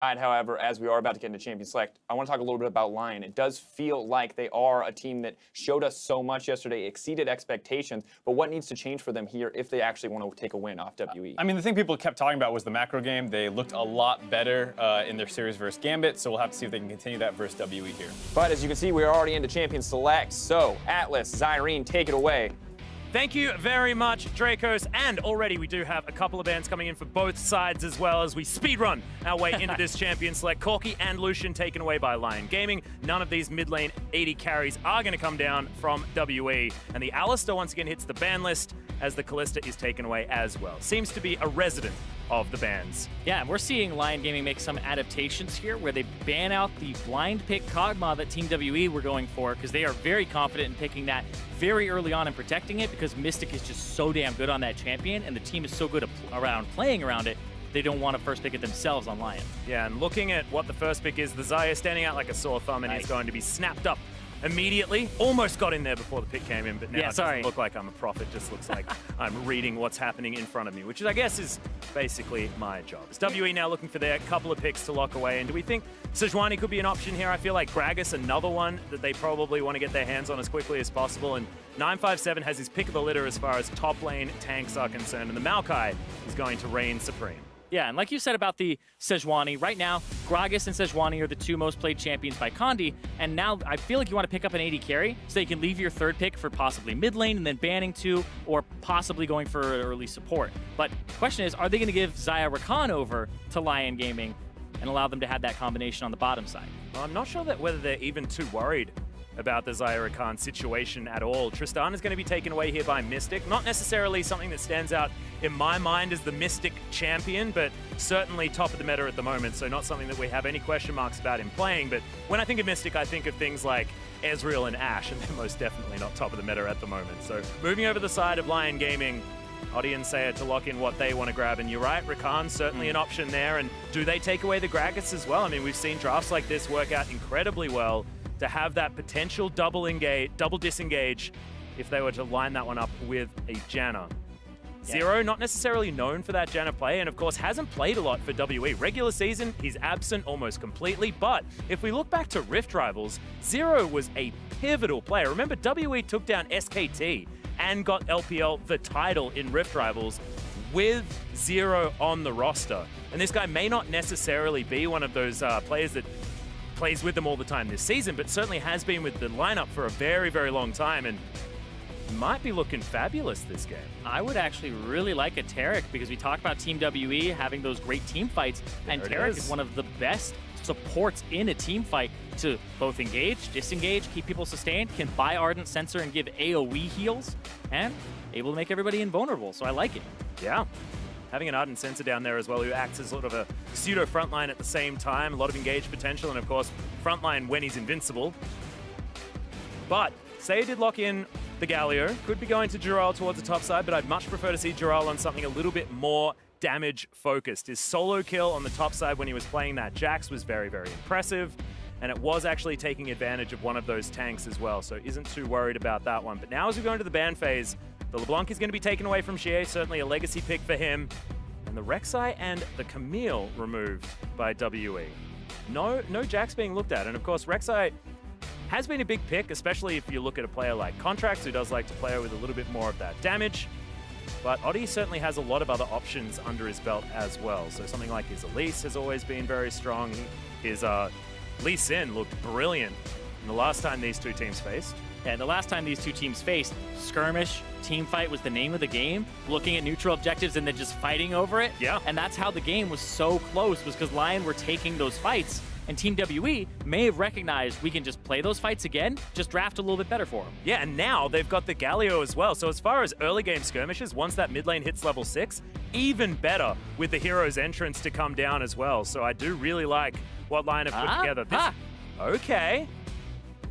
However, as we are about to get into Champion Select, I want to talk a little bit about Lyon. It does feel like they are a team that showed us so much yesterday, exceeded expectations, but what needs to change for them here if they actually want to take a win off WE? I mean, the thing people kept talking about was the macro game. They looked a lot better in their series versus Gambit, so we'll have to see if they can continue that versus WE here. But as you can see, we're already into Champion Select, so Atlas, Zyrene, take it away. Thank you very much, Dracos. And already we do have a couple of bands coming in for both sides as well as we speedrun our way into this Champion Select. Corki and Lucian taken away by Lyon Gaming. None of these mid lane 80 carries are going to come down from WE. And the Alistar once again hits the ban list as the Callista is taken away as well. Seems to be a resident of the bans. Yeah, and we're seeing Lyon Gaming make some adaptations here where they ban out the blind pick Kog'Maw that Team WE were going for because they are very confident in picking that very early on and protecting it because Mystic is just so damn good on that champion and the team is so good around playing around it, they don't want to first pick it themselves on Lyon. Yeah, and looking at what the first pick is, the Xayah standing out like a sore thumb and he's going to be snapped up immediately. Almost got in there before the pick came in, but now it doesn't look like I'm a prophet. Just looks like I'm reading what's happening in front of me, which is, I guess, is basically my job. Is WE now looking for their couple of picks to lock away? And do we think Sejuani could be an option here? I feel like Gragas, another one that they probably want to get their hands on as quickly as possible. And 957 has his pick of the litter as far as top lane tanks are concerned. And the Maokai is going to reign supreme. Yeah, and like you said about the Sejuani, right now, Gragas and Sejuani are the two most played champions by Condi, and now I feel like you want to pick up an 80 carry so you can leave your third pick for possibly mid lane and then banning two, or possibly going for early support. But the question is, are they going to give Xayah Rakan over to Lyon Gaming and allow them to have that combination on the bottom side? Well, I'm not sure that whether they're even too worried about the Xayah Rakan situation at all. Tristan is going to be taken away here by Mystic. Not necessarily something that stands out in my mind as the Mystic champion, but certainly top of the meta at the moment, so not something that we have any question marks about him playing. But when I think of Mystic, I think of things like Ezreal and Ashe, and they're most definitely not top of the meta at the moment. So moving over the side of Lyon Gaming, Odi and Saya to lock in what they want to grab. And you're right, Rakan's certainly an option there. And do they take away the Gragas as well? I mean, we've seen drafts like this work out incredibly well to have that potential double disengage if they were to line that one up with a Janna. Zero, not necessarily known for that Janna play, and of course hasn't played a lot for WE. Regular season, he's absent almost completely, but if we look back to Rift Rivals, Zero was a pivotal player. Remember, WE took down SKT and got LPL the title in Rift Rivals with Zero on the roster. And this guy may not necessarily be one of those players that plays with them all the time this season, but certainly has been with the lineup for a very, very long time, and might be looking fabulous this game. I would actually really like a Taric because we talked about Team WE having those great team fights, and Taric is one of the best supports in a team fight to both engage, disengage, keep people sustained, can buy Ardent Sensor and give AoE heals, and able to make everybody invulnerable, so I like it. Yeah. Having an Ardent Sensor down there as well, who acts as sort of a pseudo frontline at the same time, a lot of engaged potential, and of course, frontline when he's invincible. But Saya did lock in the Galio. Could be going to Jural towards the top side, but I'd much prefer to see Jural on something a little bit more damage focused. His solo kill on the top side when he was playing that Jax was very, very impressive, and it was actually taking advantage of one of those tanks as well, so isn't too worried about that one. But now as we go into the ban phase, the LeBlanc is going to be taken away from Xie, certainly a legacy pick for him. And the Rek'Sai and the Camille removed by WE. No Jax being looked at. And of course, Rek'Sai has been a big pick, especially if you look at a player like Contracts, who does like to play with a little bit more of that damage. But Odi certainly has a lot of other options under his belt as well. So something like his Elise has always been very strong. His Lee Sin looked brilliant the last time these two teams faced. And the last time these two teams faced, skirmish, team fight was the name of the game, looking at neutral objectives and then just fighting over it. Yeah. And that's how the game was so close, was because Lyon were taking those fights, and Team WE may have recognized we can just play those fights again, just draft a little bit better for them. Yeah, and now they've got the Galio as well. So as far as early game skirmishes, once that mid lane hits level 6, even better with the hero's entrance to come down as well. So I do really like what Lyon have put together. Okay.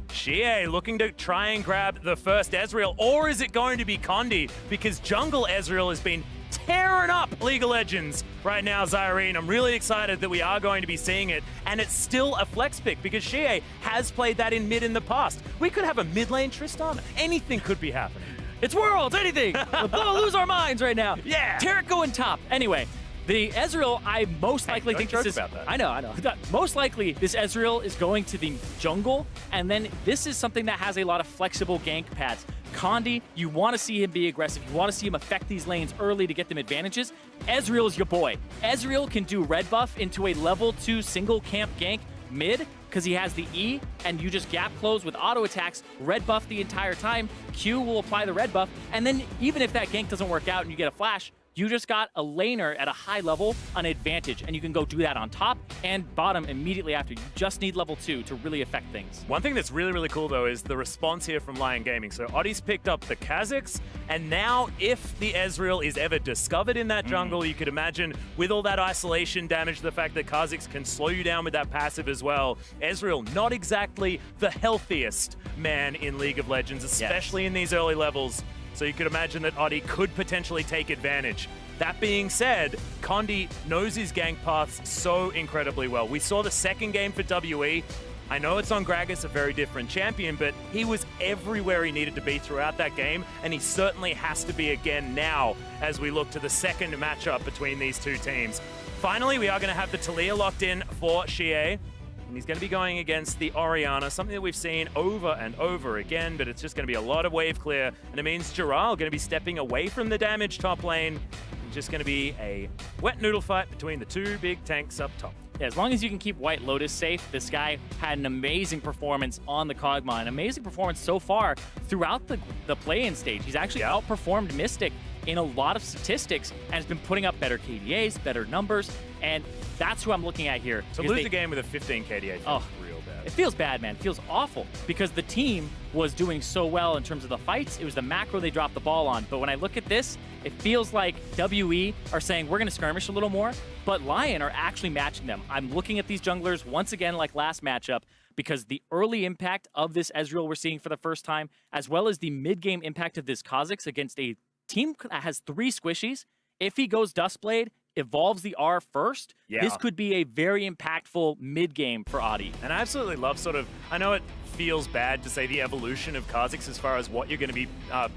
Xie looking to try and grab the first Ezreal, or is it going to be Condi? Because jungle Ezreal has been tearing up League of Legends right now, Zyrene. I'm really excited that we are going to be seeing it, and it's still a flex pick because Xie has played that in mid in the past. We could have a mid lane Tristan. Anything could be happening. It's Worlds, anything! We'll lose our minds right now. Yeah! Taric going top. Anyway, The Ezreal, I most likely don't think joke this is... about that. I know. Most likely, this Ezreal is going to the jungle, and then this is something that has a lot of flexible gank paths. Condi, you want to see him be aggressive. You want to see him affect these lanes early to get them advantages. Ezreal is your boy. Ezreal can do red buff into a level 2 single camp gank mid, because he has the E, and you just gap close with auto attacks, red buff the entire time. Q will apply the red buff, and then even if that gank doesn't work out and you get a flash, you just got a laner at a high level, an advantage, and you can go do that on top and bottom immediately after. You just need level 2 to really affect things. One thing that's really, really cool, though, is the response here from Lyon Gaming. So Oddi's picked up the Kazakhs, and now if the Ezreal is ever discovered in that jungle, you could imagine with all that isolation damage, the fact that Kazakhs can slow you down with that passive as well. Ezreal, not exactly the healthiest man in League of Legends, especially in these early levels. So you could imagine that Oddi could potentially take advantage. That being said, Condi knows his gank paths so incredibly well. We saw the second game for WE. I know it's on Gragas, a very different champion, but he was everywhere he needed to be throughout that game, and he certainly has to be again now as we look to the second matchup between these two teams. Finally, we are going to have the Talia locked in for Xie. And he's going to be going against the Orianna, something that we've seen over and over again, but it's just going to be a lot of wave clear. And it means Giral going to be stepping away from the damage top lane. It's just going to be a wet noodle fight between the two big tanks up top. Yeah, as long as you can keep White Lotus safe, this guy had an amazing performance on the Kog'Maw, an amazing performance so far throughout the play-in stage. He's actually outperformed Mystic in a lot of statistics and has been putting up better KDAs, better numbers, and that's who I'm looking at here. So lose the game with a 15 KDA feels real bad. It feels bad, man. It feels awful because the team was doing so well in terms of the fights. It was the macro they dropped the ball on. But when I look at this, it feels like WE are saying we're going to skirmish a little more, but Lyon are actually matching them. I'm looking at these junglers once again like last matchup because the early impact of this Ezreal we're seeing for the first time, as well as the mid-game impact of this Kazakhs against a team that has 3 squishies. If he goes Duskblade, evolves the R first, this could be a very impactful mid-game for Oddi. And I absolutely love I know it feels bad to say the evolution of Kazakhs as far as what you're going to be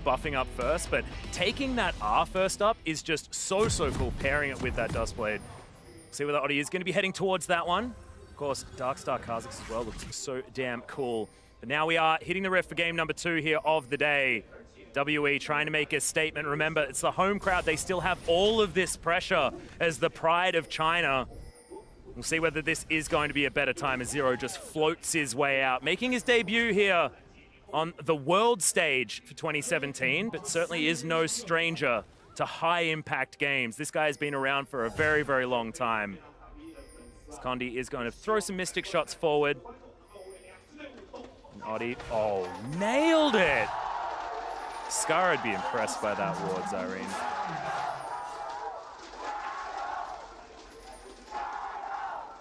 buffing up first, but taking that R first up is just so cool, pairing it with that Duskblade. See where the Oddi is going to be heading towards that one. Of course, Darkstar Kazakhs as well looks so damn cool. But now we are hitting the ref for game number 2 here of the day. WE trying to make a statement. Remember, it's the home crowd. They still have all of this pressure as the pride of China. We'll see whether this is going to be a better time as Zero just floats his way out, making his debut here on the world stage for 2017, but certainly is no stranger to high-impact games. This guy has been around for a very, very long time. Condi is going to throw some Mystic shots forward. And Oddi, nailed it! Scar would be impressed by that ward, Zyrene.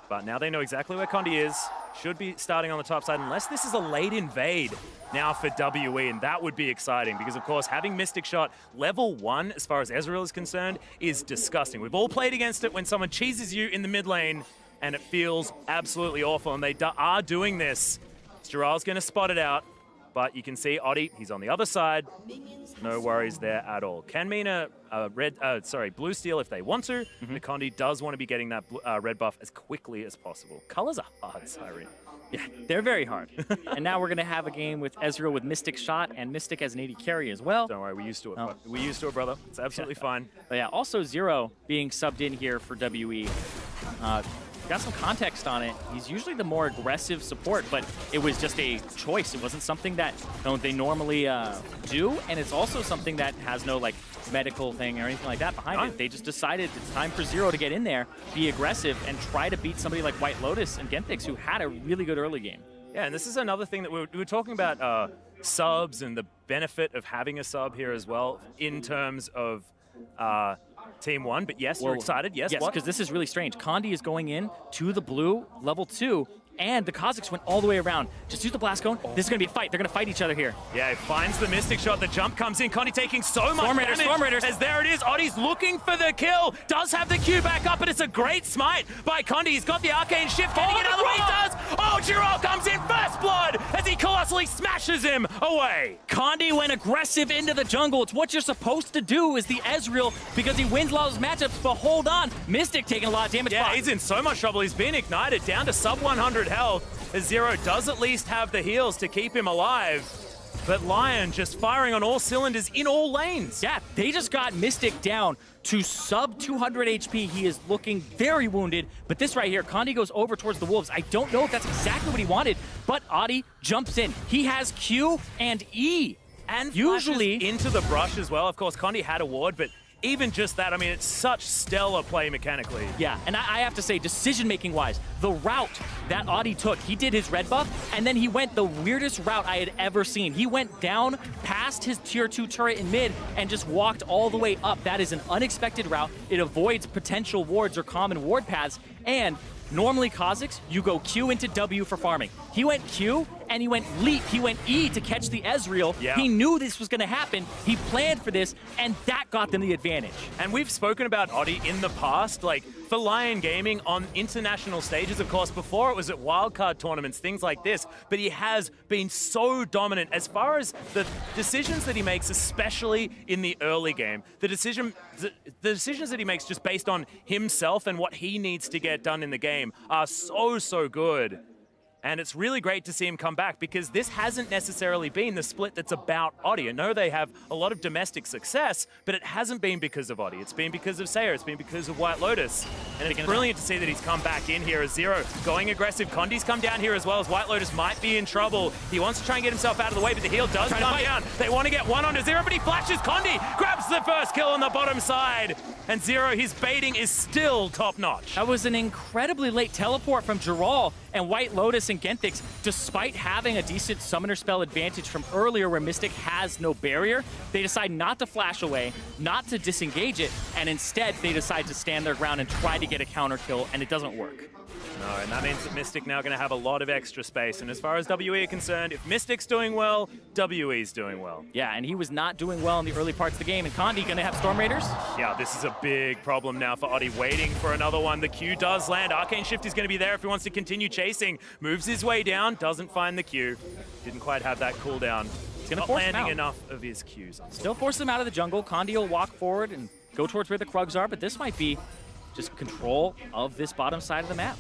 But now they know exactly where Condi is. Should be starting on the top side, unless this is a late invade now for WE, and that would be exciting because, of course, having Mystic Shot level 1, as far as Ezreal is concerned, is disgusting. We've all played against it when someone cheeses you in the mid lane, and it feels absolutely awful, and they are doing this. Giral's going to spot it out. But you can see Oddi, he's on the other side. No worries there at all. Can mean a blue steal if they want to. But Condi does want to be getting that red buff as quickly as possible. Colors are hard, Cyrene. Yeah, they're very hard. And now we're going to have a game with Ezreal with Mystic Shot and Mystic as an AD carry as well. Don't worry, we used to it. We used to it, brother. It's absolutely fine. But yeah, also Zero being subbed in here for WE. Got some context on it. He's usually the more aggressive support, but it was just a choice. It wasn't something that they normally do, and it's also something that has no medical thing or anything like that behind it. They just decided it's time for Zero to get in there, be aggressive, and try to beat somebody like White Lotus and Genthix, who had a really good early game. Yeah, and this is another thing that we were talking about subs and the benefit of having a sub here as well in terms of Team 1, but yes, you're excited. Yes, because this is really strange. Condi is going in to the blue, level 2, and the Kazakhs went all the way around. Just use the blast cone. This is going to be a fight. They're going to fight each other here. Yeah, he finds the Mystic Shot. The jump comes in. Condi taking so much damage. Storm Raiders. As there it is. Oddi's looking for the kill. Does have the Q back up, but it's a great smite by Condi. He's got the Arcane Shift. Getting it out of the way. He does. Oh, Giral comes in. First blood as he absolutely smashes him away. Condi went aggressive into the jungle. It's what you're supposed to do as the Ezreal because he wins a lot of those matchups, but hold on. Mystic taking a lot of damage. Yeah, he's in so much trouble. He's been ignited down to sub 100 health. As Zero does at least have the heals to keep him alive. But Lyon just firing on all cylinders in all lanes. Yeah, they just got Mystic down to sub 200 HP. He is looking very wounded, but this right here, Condi goes over towards the Wolves. I don't know if that's exactly what he wanted, but Adi jumps in. He has Q and E. And usually into the brush as well. Of course, Condi had a ward, but even just that, I mean, it's such stellar play mechanically. Yeah, and I have to say, decision-making wise, the route that Adi took, he did his red buff, and then he went the weirdest route I had ever seen. He went down past his tier 2 turret in mid and just walked all the way up. That is an unexpected route. It avoids potential wards or common ward paths, and normally Kha'Zix, you go Q into W for farming. He went Q, and he went leap. He went E to catch the Ezreal. Yeah. He knew this was going to happen. He planned for this, and that got them the advantage. And we've spoken about Adi in the past, like for Lyon Gaming on international stages, of course. Before it was at wildcard tournaments, things like this. But he has been so dominant as far as the decisions that he makes, especially in the early game. The decisions that he makes just based on himself and what he needs to get done in the game are so good. And it's really great to see him come back because this hasn't necessarily been the split that's about Adi. I know they have a lot of domestic success, but it hasn't been because of Adi. It's been because of Sayer. It's been because of White Lotus. And it's brilliant to see that he's come back in here as Zero going aggressive. Condi's come down here as well as White Lotus might be in trouble. He wants to try and get himself out of the way, but the heal does come down. They want to get one onto Zero, but he flashes. Condi grabs the first kill on the bottom side. And Zero, his baiting is still top-notch. That was an incredibly late teleport from Giral, and White Lotus and Genthix, despite having a decent summoner spell advantage from earlier where Mystic has no barrier, they decide not to flash away, not to disengage it, and instead they decide to stand their ground and try to get a counter kill, and it doesn't work. No, and that means that Mystic now going to have a lot of extra space. And as far as WE are concerned, if Mystic's doing well, WE's doing well. Yeah, and he was not doing well in the early parts of the game. And Condi going to have Storm Raiders? Yeah, this is a big problem now for Adi, waiting for another one. The Q does land. Arcane Shift is going to be there if he wants to continue chasing. Moves his way down, doesn't find the Q. Didn't quite have that cooldown. He's going to force landing him out. enough of his Qs. Still force him out of the jungle. Condi will walk forward and go towards where the Krugs are, but this might be just control of this bottom side of the map.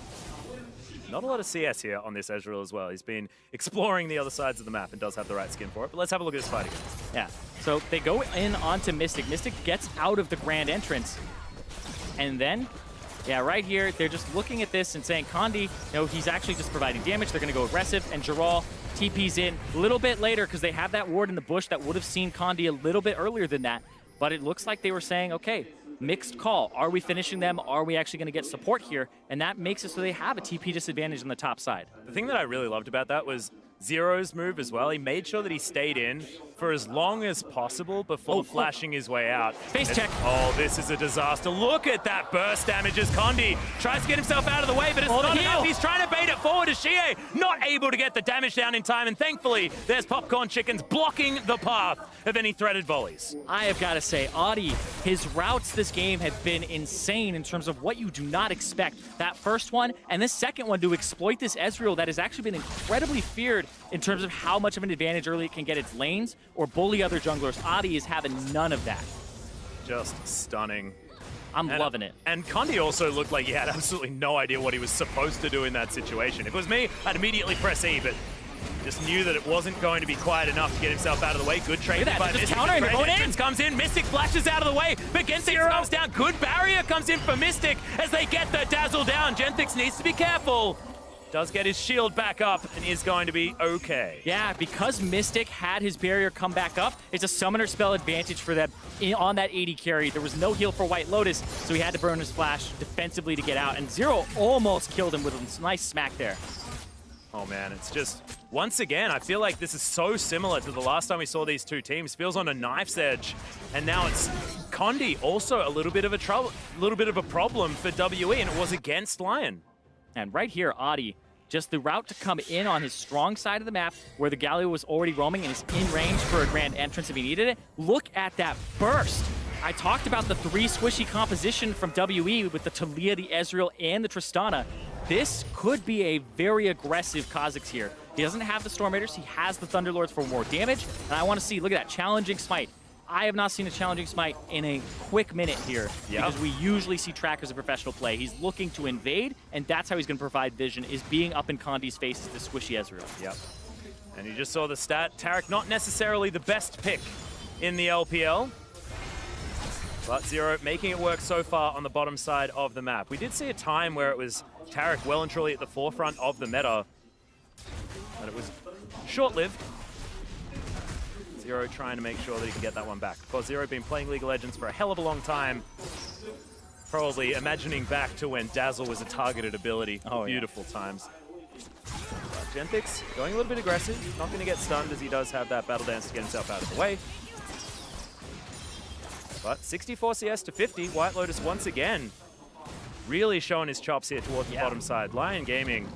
Not a lot of CS here on this Ezreal as well. He's been exploring the other sides of the map and does have the right skin for it. But let's have a look at this fight again. Yeah, so they go in onto Mystic. Mystic gets out of the grand entrance. And then, yeah, right here, they're just looking at this and saying, Condi, he's actually just providing damage. They're going to go aggressive. And Giral TP's in a little bit later because they have that ward in the bush that would have seen Condi a little bit earlier than that. But it looks like they were saying, okay, mixed call. Are we finishing them? Are we actually going to get support here? And that makes it so they have a TP disadvantage on the top side. The thing that I really loved about that was Zero's move as well. He made sure that he stayed in for as long as possible before flashing his way out. Face check. Oh, this is a disaster. Look at that burst damage as Condi tries to get himself out of the way, but it's not enough. He's trying to bait it forward as Shie, not able to get the damage down in time, and thankfully, there's Popcorn Chickens blocking the path of any threaded volleys. I have got to say, Adi, his routes this game have been insane in terms of what you do not expect. That first one and this second one to exploit this Ezreal that has actually been incredibly feared in terms of how much of an advantage early it can get its lanes or bully other junglers. Adi is having none of that. Just stunning. I'm loving it. And Condi also looked like he had absolutely no idea what he was supposed to do in that situation. If it was me, I'd immediately press E, but just knew that it wasn't going to be quiet enough to get himself out of the way. Good trade by Mystic. Countering, they're going in. Comes in, Mystic flashes out of the way, but Genthix comes down. Good barrier comes in for Mystic as they get the dazzle down. Genthix needs to be careful. Does get his shield back up and is going to be okay. Yeah, because Mystic had his barrier come back up, it's a summoner spell advantage for them on that 80 carry. There was no heal for White Lotus, so he had to burn his flash defensively to get out, and Zero almost killed him with a nice smack there. Oh man, it's just, once again, I feel like this is so similar to the last time we saw these two teams. Feels on a knife's edge, and now it's Condi also a little bit of a problem for WE, and it was against Lyon. And right here, Adi, just the route to come in on his strong side of the map where the Galio was already roaming and is in range for a grand entrance if he needed it. Look at that burst. I talked about the 3 squishy composition from WE with the Taliyah, the Ezreal, and the Tristana. this could be a very aggressive Kha'Zix here. He doesn't have the Storm Raiders, he has the Thunderlords for more damage, and I want to see, look at that, challenging smite. I have not seen a challenging smite in a quick minute here, because we usually see Trackers in professional play. He's looking to invade, and that's how he's going to provide vision, is being up in Condi's face as the squishy Ezreal. Yep. And you just saw the stat. Taric not necessarily the best pick in the LPL, but Zero making it work so far on the bottom side of the map. We did see a time where it was Taric well and truly at the forefront of the meta, but it was short-lived. Zero trying to make sure that he can get that one back. Of course, Zero been playing League of Legends for a hell of a long time. Probably imagining back to when Dazzle was a targeted ability. Oh, beautiful times. Genthix going a little bit aggressive. Not going to get stunned as he does have that Battle Dance to get himself out of the way. But 64 CS to 50. White Lotus once again really showing his chops here towards the bottom side. Lyon Gaming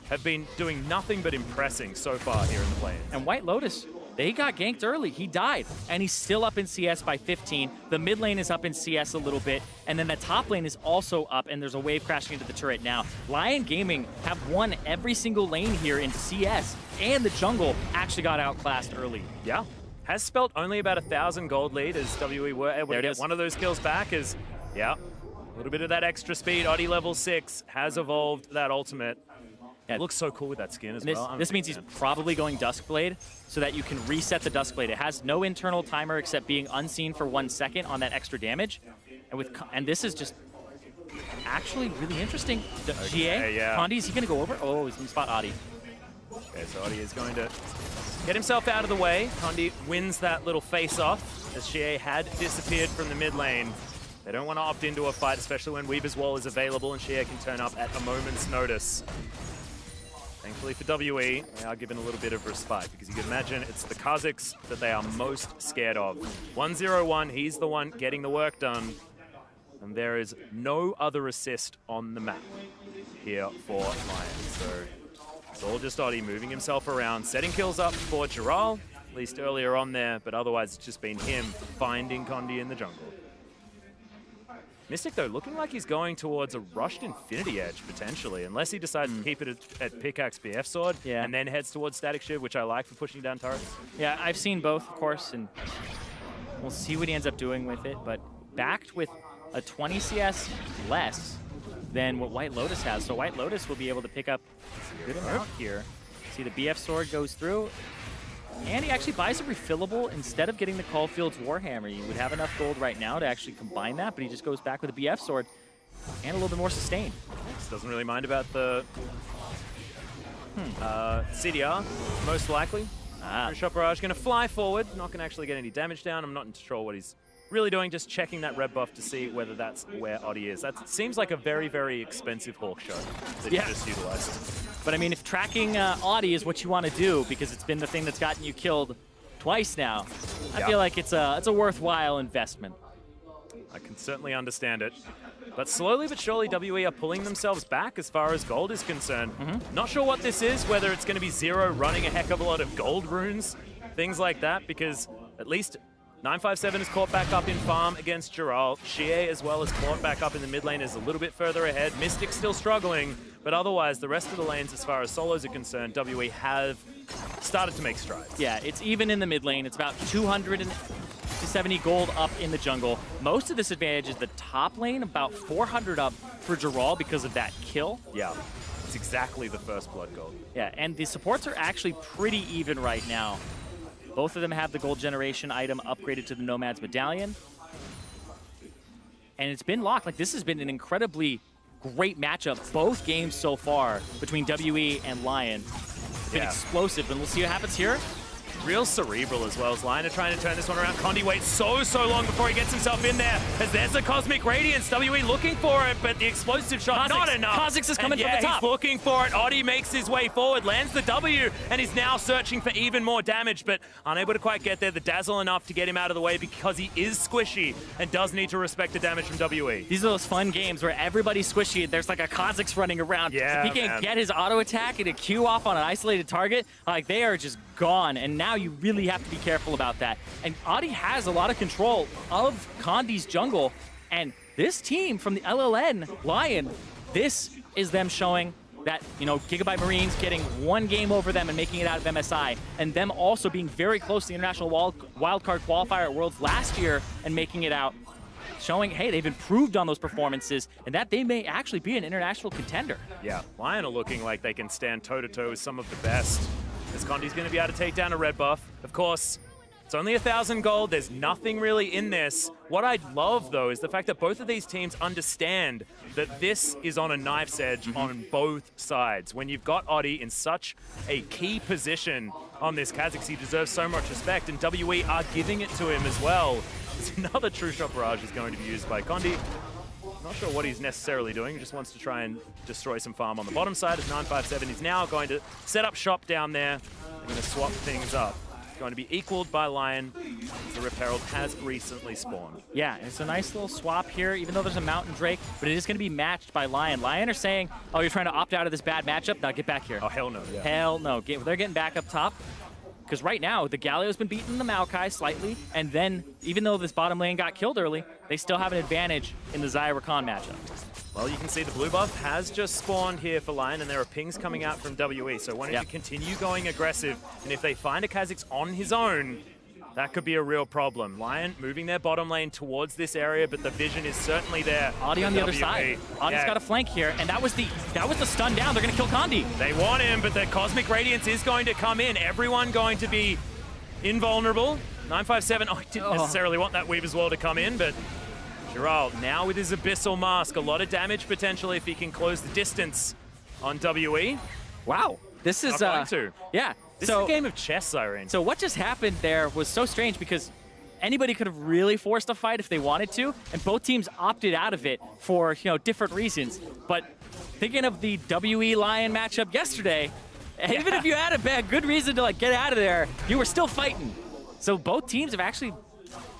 have been doing nothing but impressing so far here in the play-ins. And White Lotus, they got ganked early. He died, and he's still up in CS by 15. The mid lane is up in CS a little bit, and then the top lane is also up, and there's a wave crashing into the turret now. Lyon Gaming have won every single lane here in CS, and the jungle actually got outclassed early. Yeah. Has spelt only about 1,000 gold lead as WE were able to get one of those kills back as, a little bit of that extra speed. Oddie level 6 has evolved that ultimate. It looks so cool with that skin as well. This means he's probably going Duskblade so that you can reset the Duskblade. It has no internal timer except being unseen for 1 second on that extra damage. And this is just actually really interesting. GA, Condi, is he going to go over? Oh, he's going to spot Oddie. Okay, so Oddie is going to get himself out of the way. Condi wins that little face-off as Xie had disappeared from the mid lane. They don't want to opt into a fight, especially when Weaver's Wall is available and Xie can turn up at a moment's notice. Thankfully for WE, they are given a little bit of respite because you can imagine it's the Kha'Zix that they are most scared of. 1-0-1, he's the one getting the work done. And there is no other assist on the map here for Lyon. So it's all just Oddie moving himself around, setting kills up for Giral, at least earlier on there, but otherwise it's just been him finding Condi in the jungle. Mystic, though, looking like he's going towards a rushed Infinity Edge, potentially, unless he decides to keep it at Pickaxe BF Sword and then heads towards Static Shiv, which I like for pushing down turrets. Yeah, I've seen both, of course, and we'll see what he ends up doing with it, but backed with a 20 CS less than what White Lotus has. So White Lotus will be able to pick up a good amount here. See, the BF Sword goes through, and he actually buys a refillable instead of getting the Caulfield's Warhammer. You would have enough gold right now to actually combine that, but he just goes back with a BF Sword and a little bit more sustain. Just doesn't really mind about the CDR, most likely. Shot Barrage going to fly forward, not going to actually get any damage down. I'm not sure what he's really doing, just checking that red buff to see whether that's where Oddie is. That seems like a very, very expensive Hawk shot that he just utilized. But I mean, if tracking Oddie is what you want to do, because it's been the thing that's gotten you killed twice now, I feel like it's a worthwhile investment. I can certainly understand it. But slowly but surely, WE are pulling themselves back as far as gold is concerned. Not sure what this is, whether it's going to be Zero running a heck of a lot of gold runes, things like that, because at least 957 is caught back up in farm against Giral. Xie as well is caught back up in the mid lane, is a little bit further ahead. Mystic's still struggling, but otherwise the rest of the lanes as far as solos are concerned, WE have started to make strides. Yeah, it's even in the mid lane. It's about 270 gold up in the jungle. Most of this advantage is the top lane, about 400 up for Giral because of that kill. Yeah, it's exactly the first blood gold. Yeah, and the supports are actually pretty even right now. Both of them have the gold generation item upgraded to the Nomad's Medallion. And it's been locked. Like, this has been an incredibly great matchup, both games so far, between WE and Lyon. It's been explosive, and we'll see what happens here. Real cerebral as well as Lyon are trying to turn this one around. Condi waits so long before he gets himself in there, as there's the Cosmic Radiance. WE looking for it, but the explosive shot, not enough. Kha'Zix is coming from the top. He's looking for it. Oddie makes his way forward, lands the W, and is now searching for even more damage, but unable to quite get there. The Dazzle enough to get him out of the way because he is squishy and does need to respect the damage from WE. These are those fun games where everybody's squishy. There's like a Kha'Zix running around. Yeah, if he can't get his auto attack and a Q off on an isolated target, like, they are just gone, and now you really have to be careful about that. And Oddie has a lot of control of Condi's jungle, and this team from the LLN, Lyon, this is them showing that, Gigabyte Marines getting one game over them and making it out of MSI, and them also being very close to the International Wildcard Qualifier at Worlds last year and making it out, showing, hey, they've improved on those performances and that they may actually be an international contender. Yeah, Lyon are looking like they can stand toe-to-toe with some of the best. As Condi's going to be able to take down a red buff. Of course, it's only 1,000 gold. There's nothing really in this. What I love, though, is the fact that both of these teams understand that this is on a knife's edge on both sides. When you've got Oddie in such a key position on this Kha'Zix, he deserves so much respect, and WE are giving it to him as well. Another True Shot Barrage is going to be used by Condi. Not sure what he's necessarily doing. He just wants to try and destroy some farm on the bottom side. As 957 is now going to set up shop down there. They're going to swap things up. Going to be equaled by Lyon. The Rip Herald has recently spawned. Yeah, it's a nice little swap here, even though there's a Mountain Drake, but it is going to be matched by Lyon. Lyon are saying, oh, you're trying to opt out of this bad matchup? Now get back here. Oh, hell no. Yeah. Hell no. They're getting back up top. Because right now, the Galio's been beating the Maokai slightly, and then, even though this bottom lane got killed early, they still have an advantage in the Xayah Rakan matchup. Well, you can see the blue buff has just spawned here for Lyon, and there are pings coming out from WE, so wanting to continue going aggressive, and if they find a Kha'Zix on his own, that could be a real problem. Lyon moving their bottom lane towards this area, but the vision is certainly there. Audi on the other side. Audi's got a flank here, and that was the stun down. They're going to kill Condi. They want him, but the Cosmic Radiance is going to come in. Everyone going to be invulnerable. 957, I didn't necessarily want that Weaver's Wall to come in, but Giral now with his Abyssal Mask. A lot of damage potentially if he can close the distance on WE. Wow. This is, yeah. This is a game of chess, Irene. So what just happened there was so strange because anybody could have really forced a fight if they wanted to, and both teams opted out of it for, different reasons. But thinking of the WE Lyon matchup yesterday, even if you had a good reason to get out of there, you were still fighting. So both teams have actually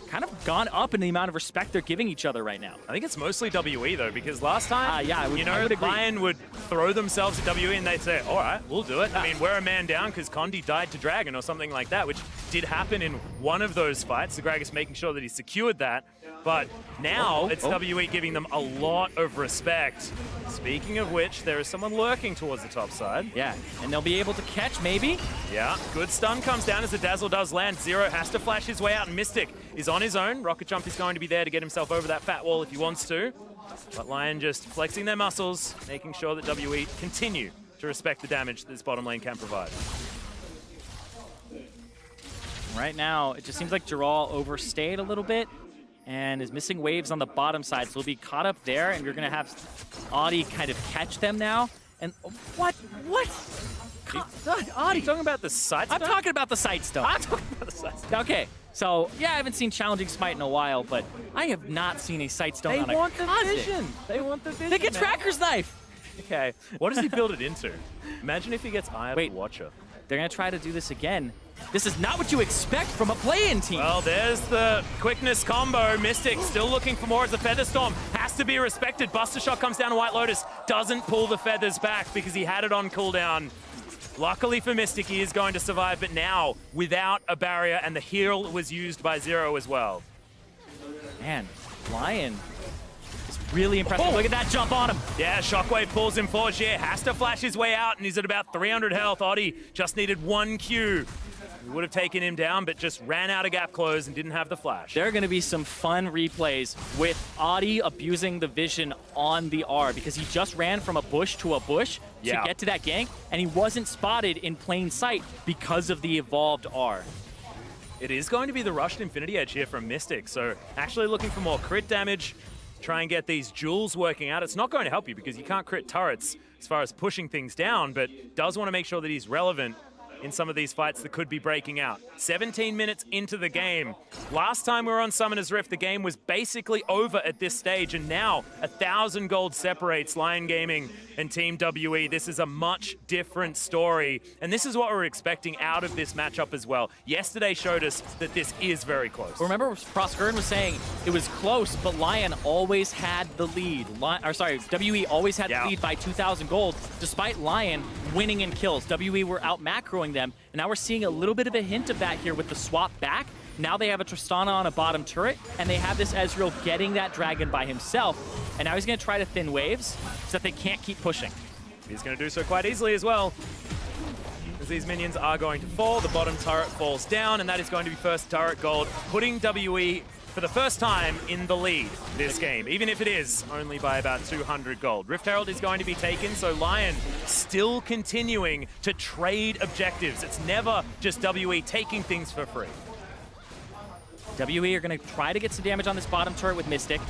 kind of gone up in the amount of respect they're giving each other right now. I think it's mostly WE though, because last time, I would agree. Lyon would throw themselves at WE and they'd say, all right, we'll do it. I mean, we're a man down because Condi died to Dragon or something like that, which did happen in one of those fights. The Gragas making sure that he secured that. But now it's WE giving them a lot of respect. Speaking of which, there is someone lurking towards the top side. Yeah, and they'll be able to catch maybe. Yeah, good stun comes down as the Dazzle does land. Zero has to flash his way out, and Mystic is on his own. Rocket Jump is going to be there to get himself over that fat wall if he wants to. But Lyon just flexing their muscles, making sure that WE continue to respect the damage that this bottom lane can provide. Right now, it just seems like Giral overstayed a little bit and is missing waves on the bottom side, so he'll be caught up there, and you're going to have Audi kind of catch them now. And what? Audi, talking about the sight stone? I'm talking about the sight stone. I'm talking about the sight stone. Okay, so yeah, I haven't seen Challenging Smite in a while, but I have not seen a sight stone on a Kha'Zix. They want the vision. They get Tracker's Knife. Okay, what does he build it into? Imagine if he gets Eye of the Watcher. They're going to try to do this again. This is not what you expect from a play-in team. Well, there's the quickness combo. Mystic still looking for more as a Feather Storm. Has to be respected. Buster Shot comes down to White Lotus. Doesn't pull the feathers back because he had it on cooldown. Luckily for Mystic, he is going to survive, but now without a barrier, and the heal was used by Zero as well. Man, Lyon is really impressive. Look at that jump on him. Yeah, Shockwave pulls him forward here. Has to flash his way out, and he's at about 300 health. Oddie just needed one Q. We would have taken him down, but just ran out of gap close and didn't have the flash. There are going to be some fun replays with Audi abusing the vision on the R because he just ran from a bush to a bush to get to that gank, and he wasn't spotted in plain sight because of the evolved R. It is going to be the rushed Infinity Edge here from Mystic, so actually looking for more crit damage, try and get these jewels working out. It's not going to help you because you can't crit turrets as far as pushing things down, but does want to make sure that he's relevant in some of these fights that could be breaking out. 17 minutes into the game. Last time we were on Summoner's Rift, the game was basically over at this stage, and now 1,000 gold separates Lyon Gaming and Team WE. This is a much different story, and this is what we're expecting out of this matchup as well. Yesterday showed us that this is very close. Remember, Proskern was saying it was close, but Lyon always had the lead. WE always had the lead by 2,000 gold, despite Lyon winning in kills. WE were out macroing them, and now we're seeing a little bit of a hint of that here with the swap back. Now they have a Tristana on a bottom turret, and they have this Ezreal getting that dragon by himself. And now he's going to try to thin waves so that they can't keep pushing. He's going to do so quite easily as well. As these minions are going to fall, the bottom turret falls down, and that is going to be first turret gold, putting WE for the first time in the lead this game, even if it is only by about 200 gold. Rift Herald is going to be taken, so Lyon still continuing to trade objectives. It's never just WE taking things for free. WE are going to try to get some damage on this bottom turret with Mystic.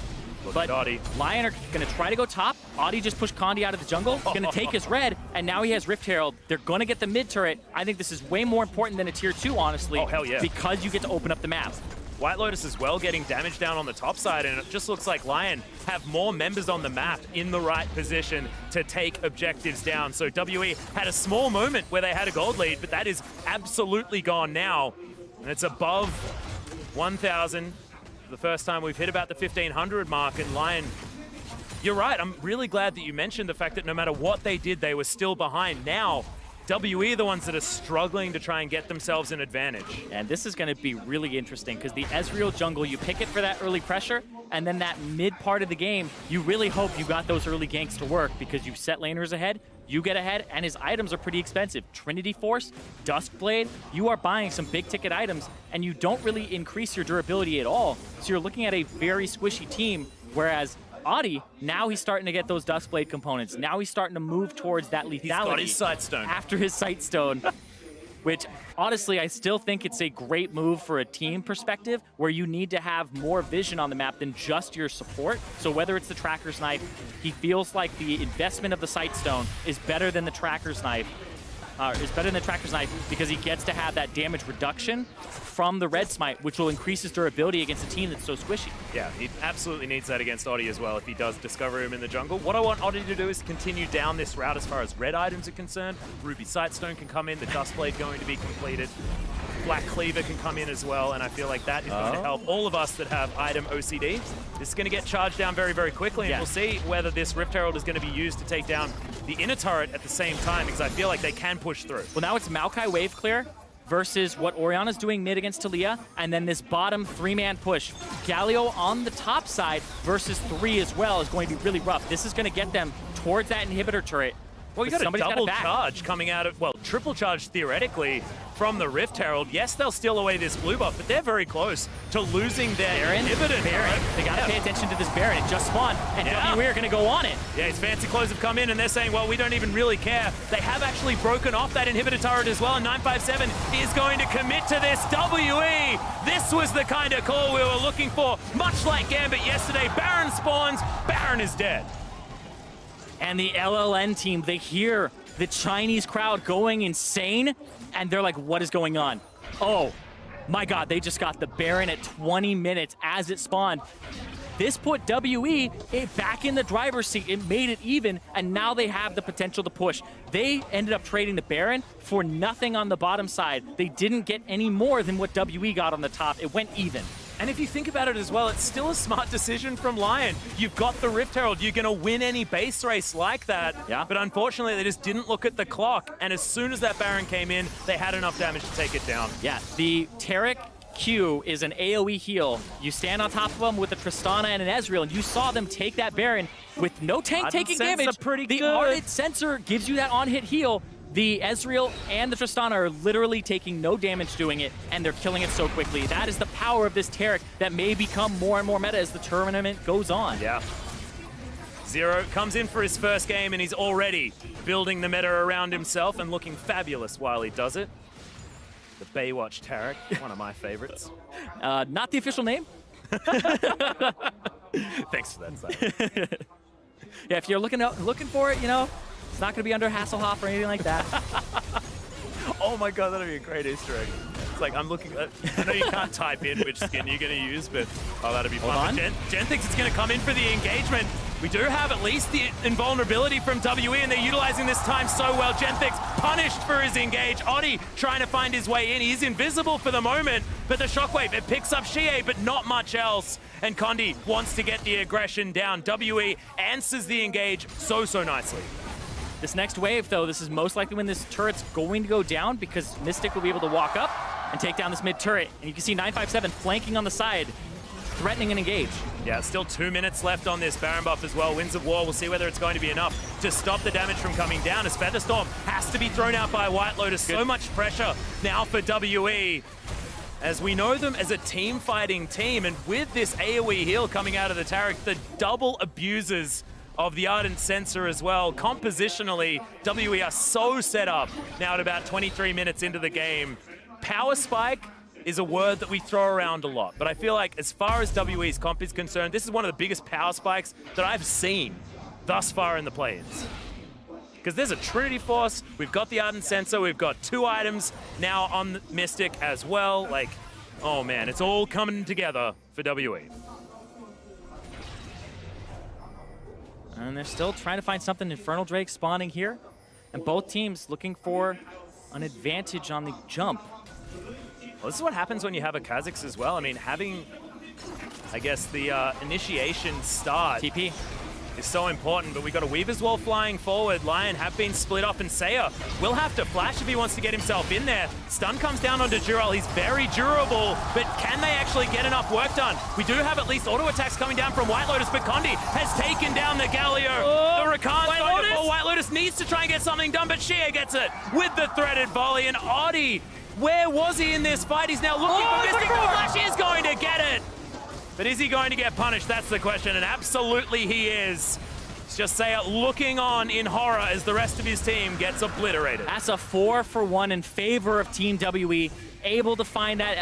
But Lyon are going to try to go top. Audi just pushed Condi out of the jungle, going to take his red, and now he has Rift Herald. They're going to get the mid turret. I think this is way more important than a tier 2, honestly. Oh, hell yeah. Because you get to open up the map. White Lotus as well getting damage down on the top side, and it just looks like Lyon have more members on the map in the right position to take objectives down. So WE had a small moment where they had a gold lead, but that is absolutely gone now. And it's above 1,000. The first time we've hit about the 1,500 mark, and Lyon, you're right, I'm really glad that you mentioned the fact that no matter what they did, they were still behind. Now, WE are the ones that are struggling to try and get themselves an advantage. And this is going to be really interesting because the Ezreal jungle, you pick it for that early pressure, and then that mid part of the game, you really hope you got those early ganks to work because you set laners ahead, you get ahead, and his items are pretty expensive. Trinity Force, Duskblade, you are buying some big ticket items, and you don't really increase your durability at all. So you're looking at a very squishy team, whereas Audi, now he's starting to get those Duskblade components. Now he's starting to move towards that lethality. He's got his Sightstone. After his Sightstone, which honestly, I still think it's a great move for a team perspective where you need to have more vision on the map than just your support. So whether it's the Tracker's Knife, he feels like the investment of the Sightstone is better than the Tracker's Knife. Because he gets to have that damage reduction from the Red Smite, which will increase his durability against a team that's so squishy. Yeah, he absolutely needs that against Audi as well if he does discover him in the jungle. What I want Audi to do is continue down this route as far as red items are concerned. Ruby Sightstone can come in, the Duskblade going to be completed. Black Cleaver can come in as well, and I feel like that is going to help all of us that have item OCD. This is going to get charged down very, very quickly, and we'll see whether this Rift Herald is going to be used to take down the inner turret at the same time, because I feel like they can push through. Well, now it's Maokai wave clear versus what Orianna's doing mid against Talia, and then this bottom 3-man push. Galio on the top side versus 3 as well is going to be really rough. This is going to get them towards that inhibitor turret. Well, you got a double charge coming out of, well, triple charge theoretically from the Rift Herald. Yes, they'll steal away this blue buff, but they're very close to losing their inhibitor. Baron. They got to pay attention to this Baron. It just spawned, and WE are going to go on it. Yeah, his fancy clothes have come in, and they're saying, well, we don't even really care. They have actually broken off that inhibitor turret as well, and 957 is going to commit to this. WE, this was the kind of call we were looking for. Much like Gambit yesterday, Baron spawns, Baron is dead. And the LLN team, they hear the Chinese crowd going insane, and they're like, what is going on? Oh, my God, they just got the Baron at 20 minutes as it spawned. This put WE back in the driver's seat. It made it even, and now they have the potential to push. They ended up trading the Baron for nothing on the bottom side. They didn't get any more than what WE got on the top. It went even. And if you think about it as well, it's still a smart decision from Lyon. You've got the Rift Herald. You're going to win any base race like that. Yeah. But unfortunately, they just didn't look at the clock. And as soon as that Baron came in, they had enough damage to take it down. Yeah, the Taric Q is an AoE heal. You stand on top of them with a Tristana and an Ezreal, and you saw them take that Baron with no tank taking damage. The Ardent Sensor gives you that on-hit heal. The Ezreal and the Tristana are literally taking no damage doing it, and they're killing it so quickly. That is the power of this Taric that may become more and more meta as the tournament goes on. Yeah. Zero comes in for his first game, and he's already building the meta around himself and looking fabulous while he does it. The Baywatch Taric, one of my favorites. Not the official name. Thanks for that, Simon. Yeah, if you're looking for it, you know, it's not going to be under Hasselhoff or anything like that. Oh my God, that'd be a great Easter egg. It's like, I'm looking at, I know you can't type in which skin you're going to use, but oh, that'd be fun. Jen thinks it's going to come in for the engagement. We do have at least the invulnerability from WE, and they're utilizing this time so well. Genthix punished for his engage. Audi trying to find his way in. He's invisible for the moment, but the shockwave, it picks up Shie, but not much else. And Condi wants to get the aggression down. WE answers the engage so nicely. This next wave, though, this is most likely when this turret's going to go down because Mystic will be able to walk up. and take down this mid turret. And you can see 957 flanking on the side, threatening an engage. Yeah, still 2 minutes left on this Baron buff as well. Winds of War, we'll see whether it's going to be enough to stop the damage from coming down, as Featherstorm has to be thrown out by White Lotus. So much pressure now for WE, as we know them as a team fighting team, and with this AoE heal coming out of the Taric, the double abusers of the Ardent Sensor as well. Compositionally, WE are so set up now at about 23 minutes into the game. Power spike is a word that we throw around a lot, but I feel like as far as WE's comp is concerned, this is one of the biggest power spikes that I've seen thus far in the play-ins. Because there's a Trinity Force, we've got the Ardent Sensor, we've got 2 items now on the Mystic as well. Like, oh man, it's all coming together for WE. And they're still trying to find something. Infernal Drake spawning here, and both teams looking for an advantage on the jump. Well, this is what happens when you have a Kha'Zix as well. I mean, having, I guess, the initiation start TP is so important, but we got a Weaver's Wall flying forward. Lyon have been split up, and Saya will have to flash if he wants to get himself in there. Stun comes down onto Dural. He's very durable, but can they actually get enough work done? We do have at least auto attacks coming down from White Lotus, but Condi has taken down the Galio. The Rakan's going to fall. White Lotus needs to try and get something done, but Shia gets it with the threaded volley, and Oddie, where was he in this fight? He's now looking for Mystic. The Flash is going to get it. But is he going to get punished? That's the question, and absolutely he is. It's just Saya looking on in horror as the rest of his team gets obliterated. That's a 4-for-1 in favor of Team WE, able to find that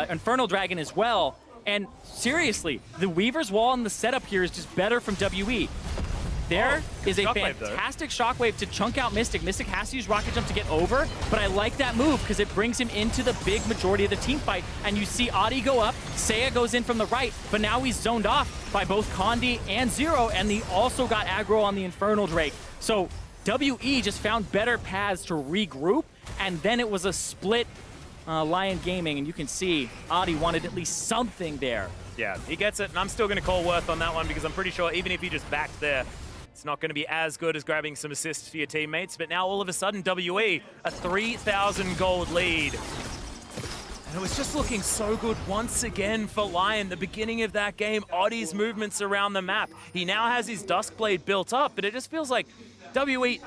Infernal Dragon as well. And seriously, the Weaver's Wall and the setup here is just better from WE. There is a fantastic shockwave to chunk out Mystic. Mystic has to use Rocket Jump to get over, but I like that move because it brings him into the big majority of the team fight. And you see Adi go up, Saya goes in from the right, but now he's zoned off by both Condi and Zero, and he also got aggro on the Infernal Drake. So WE just found better paths to regroup, and then it was a split Lyon Gaming, and you can see Adi wanted at least something there. Yeah, he gets it, and I'm still going to call Worth on that one because I'm pretty sure even if he just backed there, it's not going to be as good as grabbing some assists for your teammates. But now all of a sudden, WE, a 3,000 gold lead. And it was just looking so good once again for Lyon. The beginning of that game, Oddie's movements around the map. He now has his Duskblade built up, but it just feels like WE,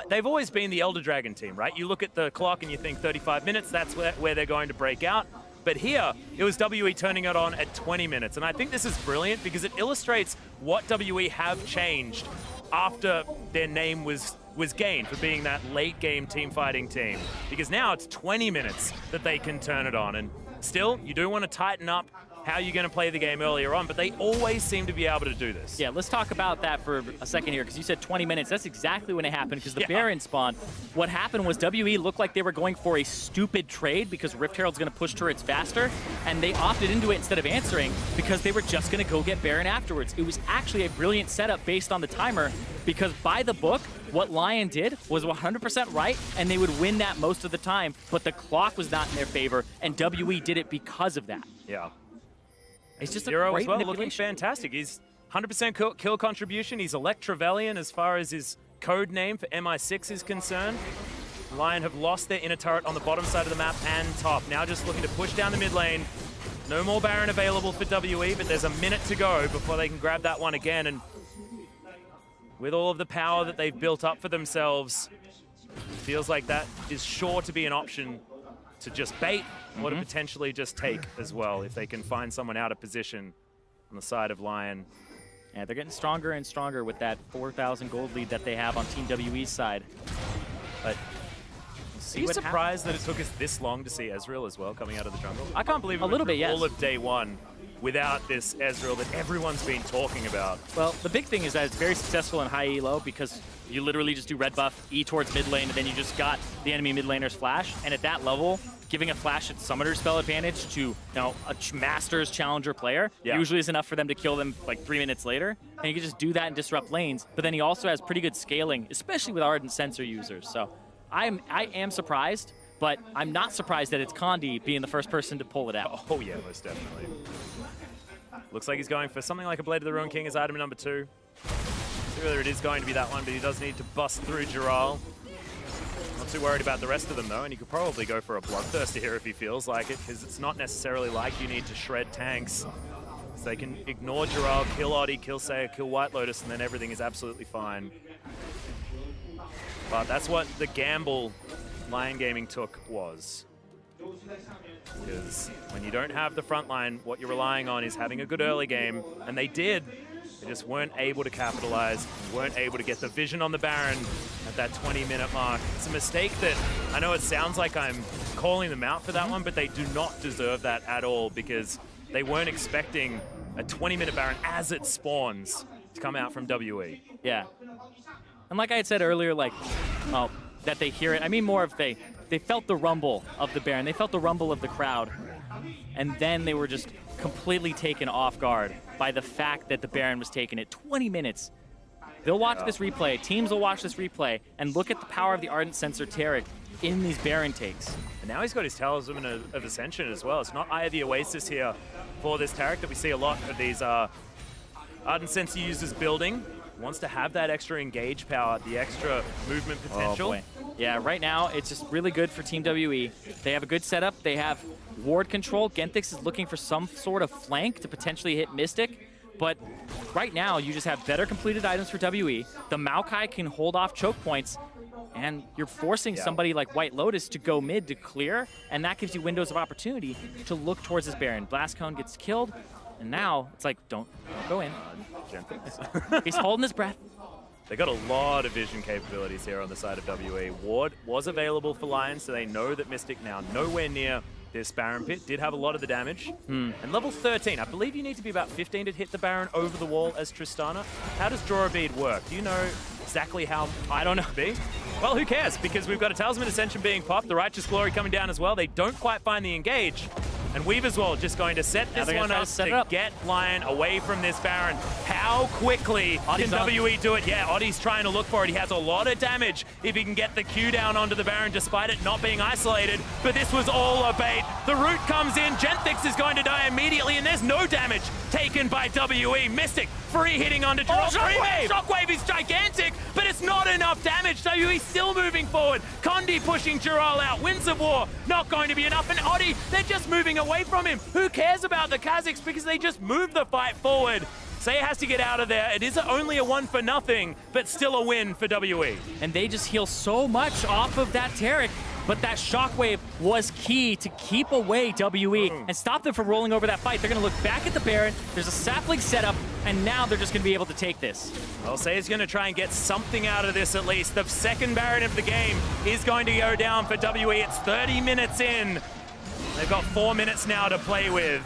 they've always been the Elder Dragon team, right? You look at the clock and you think 35 minutes, that's where they're going to break out. But here, it was WE turning it on at 20 minutes. And I think this is brilliant because it illustrates what WE have changed after their name was gained for being that late game team fighting team. Because now it's 20 minutes that they can turn it on. And still, you do want to tighten up how you're going to play the game earlier on, but they always seem to be able to do this. Yeah, let's talk about that for a second here, because you said 20 minutes. That's exactly when it happened, because the Baron spawned. What happened was WE looked like they were going for a stupid trade because Rift Herald's going to push turrets faster, and they opted into it instead of answering because they were just going to go get Baron afterwards. It was actually a brilliant setup based on the timer, because by the book, what Lyon did was 100% right, and they would win that most of the time, but the clock was not in their favor, and WE did it because of that. Yeah. It's just Zero a great as well, looking manipulation. fantastic. He's 100% kill contribution. He's Electravelian as far as his code name for MI6 is concerned. Lyon have lost their inner turret on the bottom side of the map and top. Now just looking to push down the mid lane. No more Baron available for WE, but there's a minute to go before they can grab that one again. And with all of the power that they've built up for themselves, feels like that is sure to be an option to just bait or to potentially just take as well if they can find someone out of position on the side of Lyon. Yeah, they're getting stronger and stronger with that 4,000 gold lead that they have on Team WE's side. But we'll see Are you what surprised that it took us this long to see Ezreal as well coming out of the jungle? I can't believe A little bit, yes. all of day one without this Ezreal that everyone's been talking about. Well, the big thing is that it's very successful in high elo because you literally just do red buff, E towards mid lane, and then you just got the enemy mid laner's flash. And at that level, giving a flash at summoner spell advantage to a Masters Challenger player usually is enough for them to kill them like 3 minutes later. And you can just do that and disrupt lanes. But then he also has pretty good scaling, especially with Ardent Sensor users. So I am surprised, but I'm not surprised that it's Condi being the first person to pull it out. Oh yeah, most definitely. Looks like he's going for something like a Blade of the Ruined King as item number 2. See whether it is going to be that one, but he does need to bust through Dural. Not too worried about the rest of them, though, and he could probably go for a Bloodthirster here if he feels like it, because it's not necessarily like you need to shred tanks. So they can ignore Giral, kill Oddie, kill Seiya, kill White Lotus, and then everything is absolutely fine. But that's what the gamble Lyon Gaming took was. Because when you don't have the front line, what you're relying on is having a good early game, and they did. They just weren't able to capitalize, weren't able to get the vision on the Baron at that 20-minute mark. It's a mistake that, I know it sounds like I'm calling them out for that one, but they do not deserve that at all, because they weren't expecting a 20-minute Baron as it spawns to come out from WE. Yeah. And like I had said earlier, like, that they hear it, I mean more of they felt the rumble of the Baron, they felt the rumble of the crowd, and then they were just completely taken off guard by the fact that the Baron was taking it 20 minutes. They'll watch this replay, teams will watch this replay, and look at the power of the Ardent Sensor Taric in these Baron takes. And now he's got his Talisman of Ascension as well. It's not Eye of the Oasis here for this Taric that we see a lot of these Ardent Sensor users building. Wants to have that extra engage power, the extra movement potential. Oh boy. Yeah, right now it's just really good for Team WE. They have a good setup. They have ward control. Genthix is looking for some sort of flank to potentially hit Mystic. But right now you just have better completed items for WE. The Maokai can hold off choke points, and you're forcing somebody like White Lotus to go mid to clear, and that gives you windows of opportunity to look towards this Baron. Blast Cone gets killed, and now it's like, don't go in. He's holding his breath. They got a lot of vision capabilities here on the side of WE. Ward was available for Lyon, so they know that Mystic now nowhere near this Baron pit. Did have a lot of the damage. And level 13, I believe you need to be about 15 to hit the Baron over the wall as Tristana. How does Draw a Bead work? Do you know exactly how? I don't know. Well, who cares? Because we've got a Talisman Ascension being popped, the Righteous Glory coming down as well. They don't quite find the engage. And Weaver's Wall just going to set this one up to get Lyon away from this Baron. How quickly can WE do it? Yeah, Oddie's trying to look for it. He has a lot of damage if he can get the Q down onto the Baron despite it not being isolated. But this was all a bait. The root comes in. Genthix is going to die immediately, and there's no damage taken by WE. Mystic free hitting onto Giral. Shockwave! Shockwave is gigantic, but it's not enough damage. WE still moving forward. Condi pushing Giral out. Winds of War not going to be enough. And Oddie, they're just moving away from him. Who cares about the Kazakhs because they just move the fight forward. Seiya has to get out of there. It is only a 1-0, but still a win for WE. And they just heal so much off of that Taric, but that Shockwave was key to keep away WE and stop them from rolling over that fight. They're going to look back at the Baron. There's a sapling setup, and now they're just going to be able to take this. Well, Seiya's going to try and get something out of this at least. The second Baron of the game is going to go down for WE. It's 30 minutes in. They've got 4 minutes now to play with.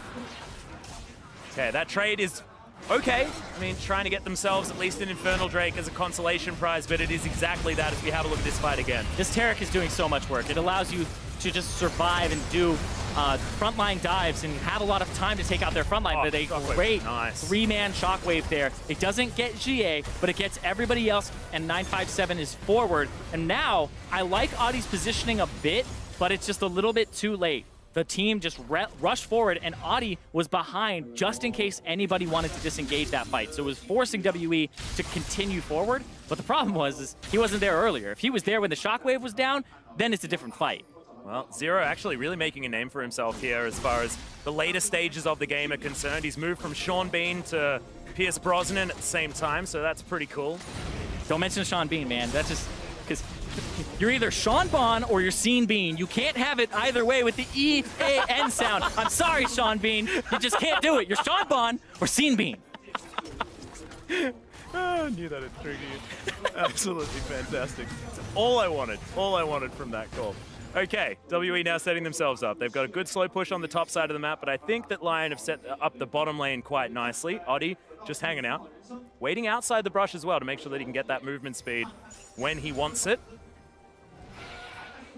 Okay, that trade is okay. I mean, trying to get themselves at least an Infernal Drake as a consolation prize, but it is exactly that as we have a look at this fight again. This Taric is doing so much work. It allows you to just survive and do frontline dives and have a lot of time to take out their frontline. But a great three-man Shockwave there. It doesn't get GA, but it gets everybody else, and 957 is forward. And now, I like Audie's positioning a bit, but it's just a little bit too late. The team just rushed forward, and Audie was behind just in case anybody wanted to disengage that fight. So it was forcing WE to continue forward. But the problem was he wasn't there earlier. If he was there when the Shockwave was down, then it's a different fight. Well, Zero actually really making a name for himself here as far as the later stages of the game are concerned. He's moved from Sean Bean to Pierce Brosnan at the same time, so that's pretty cool. Don't mention Sean Bean, man. That's just because you're either Sean Bon or you're Sean Bean. You can't have it either way with the E-A-N sound. I'm sorry, Sean Bean. You just can't do it. You're Sean Bon or Sean Bean. Oh, I knew that would trigger you. Absolutely fantastic. That's all I wanted from that call. Okay, WE now setting themselves up. They've got a good slow push on the top side of the map, but I think that Lyon have set up the bottom lane quite nicely. Oddie just hanging out, waiting outside the brush as well to make sure that he can get that movement speed when he wants it.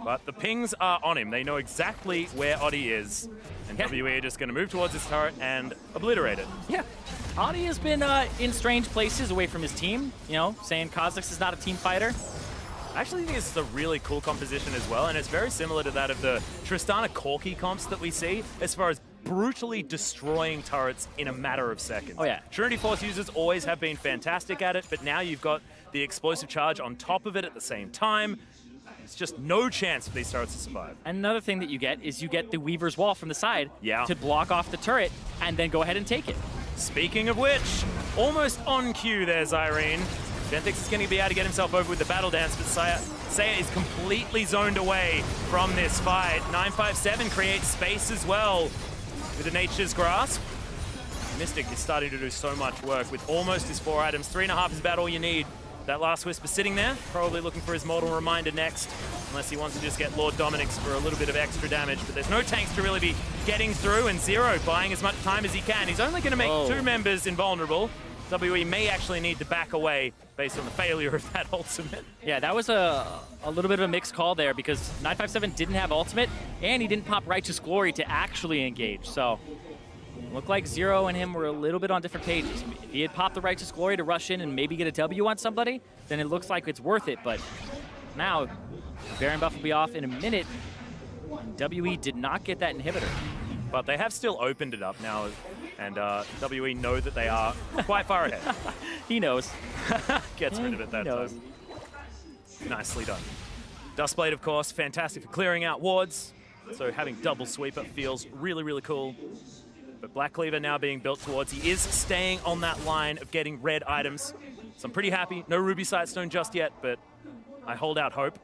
But the pings are on him. They know exactly where Oddie is. And WE are just going to move towards his turret and obliterate it. Yeah. Oddie has been in strange places away from his team, you know, saying Kazakhs is not a team fighter. I actually think this is a really cool composition as well, and it's very similar to that of the Tristana Corki comps that we see as far as brutally destroying turrets in a matter of seconds. Oh, yeah. Trinity Force users always have been fantastic at it, but now you've got the explosive charge on top of it at the same time. There's just no chance for these turrets to survive. Another thing that you get is you get the Weaver's Wall from the side to block off the turret and then go ahead and take it. Speaking of which, almost on cue there's Irene. Gentix is going to be able to get himself over with the battle dance, but Saya is completely zoned away from this fight. 957 creates space as well with the Nature's Grasp. Mystic is starting to do so much work with almost his 4 items. 3.5 is about all you need. That last Whisper sitting there, probably looking for his Mortal Reminder next, unless he wants to just get Lord Dominic's for a little bit of extra damage. But there's no tanks to really be getting through, and Zero buying as much time as he can. He's only going to make 2 members invulnerable. WE may actually need to back away based on the failure of that ultimate. Yeah, that was a little bit of a mixed call there because 957 didn't have ultimate, and he didn't pop Righteous Glory to actually engage. So looked like Zero and him were a little bit on different pages. If he had popped the Righteous Glory to rush in and maybe get a W on somebody, then it looks like it's worth it. But now, Baron buff will be off in a minute, and WE did not get that inhibitor. But they have still opened it up now, and WE know that they are quite far ahead. He knows. Gets rid of it that time. Nicely done. Dustblade, of course, fantastic for clearing out wards. So having double sweeper feels really, really cool. But Black Cleaver now being built towards. He is staying on that line of getting red items. So I'm pretty happy. No Ruby Sightstone just yet, but I hold out hope.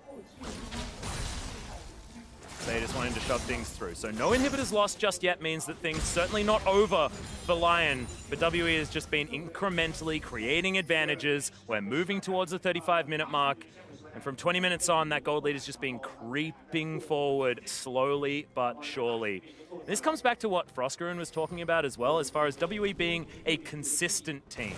They just wanting to shove things through. So no inhibitors lost just yet means that things certainly not over for Lyon. But WE has just been incrementally creating advantages. We're moving towards the 35-minute mark. And from 20 minutes on, that gold lead has just been creeping forward slowly but surely. And this comes back to what Frostgurun was talking about as well, as far as WE being a consistent team.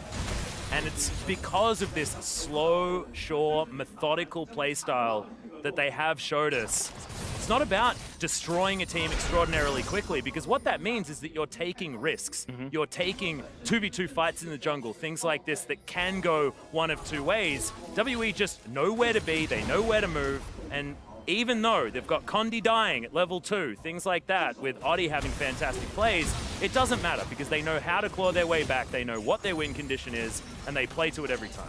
And it's because of this slow, sure, methodical playstyle that they have showed us. It's not about destroying a team extraordinarily quickly, because what that means is that you're taking risks. You're taking 2v2 fights in the jungle, things like this that can go one of 2 ways. WE just know where to be, they know where to move, and even though they've got Condi dying at level 2, things like that, with Oddie having fantastic plays, it doesn't matter because they know how to claw their way back, they know what their win condition is, and they play to it every time.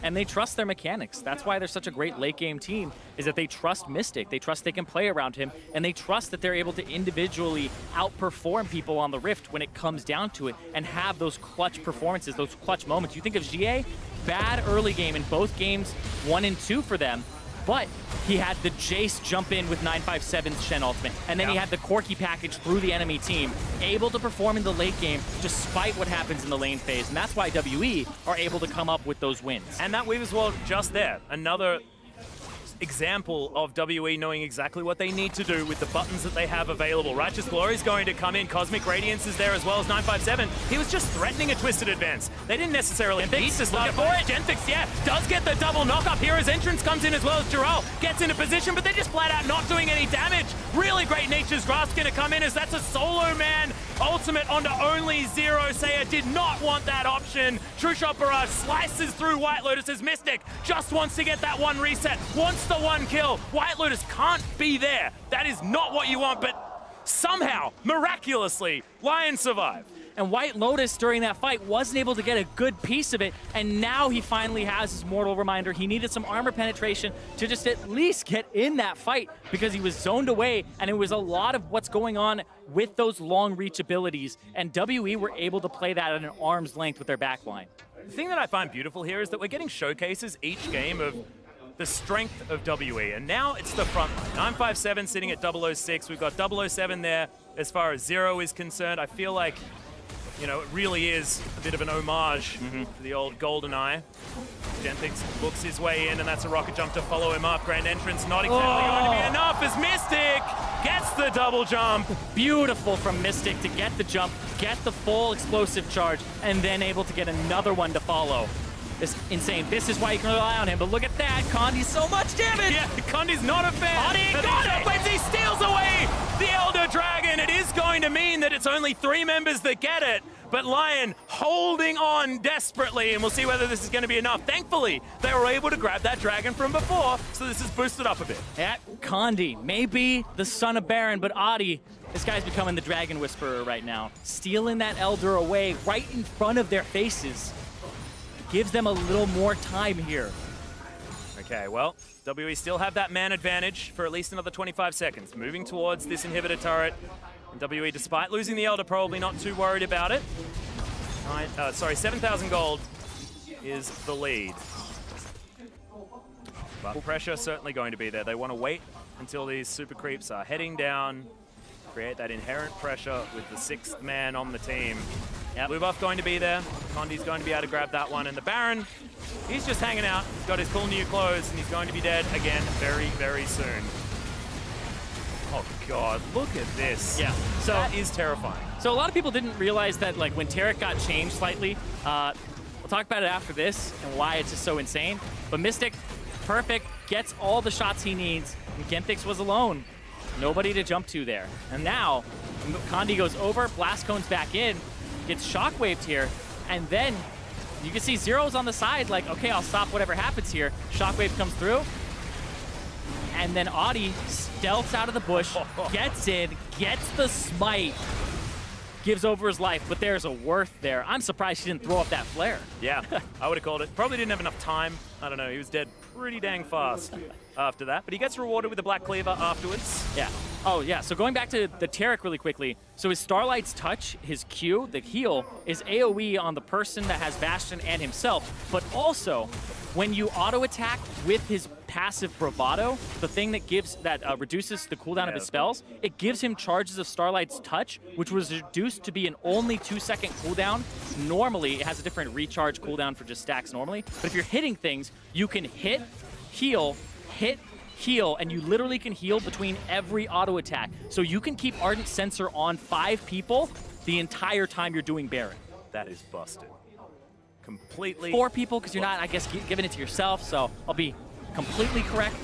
And they trust their mechanics. That's why they're such a great late game team, is that they trust Mystic. They trust they can play around him, and they trust that they're able to individually outperform people on the Rift when it comes down to it and have those clutch performances, those clutch moments. You think of GA, bad early game in both games, 1 and 2 for them, but he had the Jace jump in with 957's Shen ultimate, and then he had the Corki package through the enemy team, able to perform in the late game despite what happens in the lane phase, and that's why WE are able to come up with those wins. And that Weaver's Wall just there, another example of WE knowing exactly what they need to do with the buttons that they have available. Righteous Glory is going to come in, Cosmic Radiance is there as well as 957. He was just threatening a Twisted Advance. They didn't necessarily need to start for it. Gentix, yeah, does get the double knock-up. Hero's Entrance comes in as well as Jarrell gets into position, but they're just flat out not doing any damage. Really great Nature's Grasp going to come in as that's a solo man ultimate onto only Zero. Saya did not want that option. True Shot Barrage slices through White Lotus's Mystic. Just wants to get that 1 reset. Wants the 1 kill. White Lotus can't be there. That is not what you want, but somehow, miraculously, Lyon survived. And White Lotus during that fight wasn't able to get a good piece of it, and now he finally has his Mortal Reminder. He needed some armor penetration to just at least get in that fight because he was zoned away, and it was a lot of what's going on with those long reach abilities, and WE were able to play that at an arm's length with their backline. The thing that I find beautiful here is that we're getting showcases each game of the strength of WE, and now it's the front line. 957 sitting at 006. We've got 007 there as far as Zero is concerned. I feel like, you know, it really is a bit of an homage to the old GoldenEye. Gentix books his way in, and that's a rocket jump to follow him up. Grand Entrance not exactly going to be enough as Mystic gets the double jump. Beautiful from Mystic to get the jump, get the full explosive charge, and then able to get another one to follow. It's insane. This is why you can rely on him, but look at that. Condi's so much damage. Yeah, Condi's not a fan. Condi got it. He steals away the Elder Dragon. It is going to mean that it's only 3 members that get it, but Lyon holding on desperately, and we'll see whether this is going to be enough. Thankfully, they were able to grab that dragon from before, so this is boosted up a bit. Yeah, Condi, maybe the son of Baron, but Adi, this guy's becoming the Dragon Whisperer right now. Stealing that Elder away right in front of their faces. Gives them a little more time here. Okay, well, WE still have that man advantage for at least another 25 seconds. Moving towards this inhibitor turret. And WE, despite losing the Elder, probably not too worried about it. 7,000 gold is the lead. But pressure certainly going to be there. They want to wait until these super creeps are heading down, create that inherent pressure with the 6th man on the team. Yep. Blue buff going to be there. Condi's going to be able to grab that one. And the Baron, he's just hanging out. He's got his cool new clothes, and he's going to be dead again very, very soon. Oh, God, look at this. Yeah, so that is terrifying. So a lot of people didn't realize that, like, when Tarek got changed slightly, we'll talk about it after this and why it's just so insane. But Mystic, perfect, gets all the shots he needs, and Genthix was alone. Nobody to jump to there. And now, Condi goes over, Blast Cone's back in, gets shockwaved here, and then you can see Zero's on the side, like, okay, I'll stop whatever happens here. Shockwave comes through, and then Audi stealths out of the bush, gets in, gets the smite, gives over his life, but there's a worth there. I'm surprised he didn't throw up that flare. Yeah, I would have called it. Probably didn't have enough time. I don't know, he was dead pretty dang fast after that, but he gets rewarded with a Black Cleaver afterwards. Yeah. Oh, yeah. So going back to the Tarek really quickly. So his Starlight's touch, his Q, the heal, is AoE on the person that has Bastion and himself. But also, when you auto-attack with his passive Bravado, the thing that reduces the cooldown of his spells, it gives him charges of Starlight's touch, which was reduced to be an only 2-second cooldown. Normally, it has a different recharge cooldown for just stacks normally. But if you're hitting things, you can hit, heal, and you literally can heal between every auto attack. So you can keep Ardent Sensor on 5 people the entire time you're doing Baron. That is busted. Completely. 4 people, because you're not, I guess, giving it to yourself, so I'll be completely correct.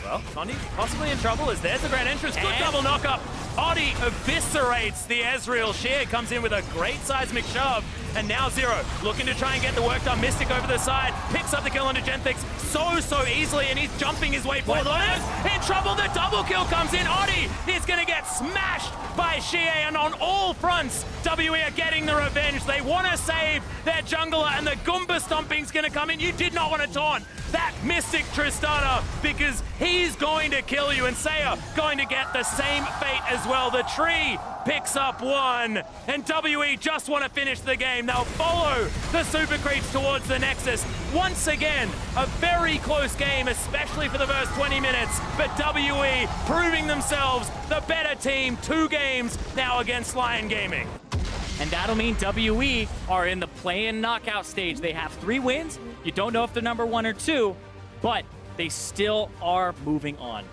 Well, Condi possibly in trouble as there's the grand entrance. Good double knock-up. Audi eviscerates the Ezreal. Sheer comes in with a great seismic shove. And now Zero looking to try and get the work done. Mystic over the side, picks up the kill onto Genthix so easily, and he's jumping his way forward. In trouble, the double kill comes in. Audi is going to get smashed by Xie, and on all fronts, WE are getting the revenge. They want to save their jungler, and the Goomba stomping's going to come in. You did not want to taunt that Mystic Tristana, because he's going to kill you, and Saya going to get the same fate as well. The tree picks up 1, and WE just want to finish the game. They'll follow the super creeps towards the Nexus. Once again, a very close game, especially for the first 20 minutes, but WE proving themselves the better team. 2 games now against Lyon Gaming. And that'll mean WE are in the play-in knockout stage. They have 3 wins. You don't know if they're number 1 or 2, but they still are moving on.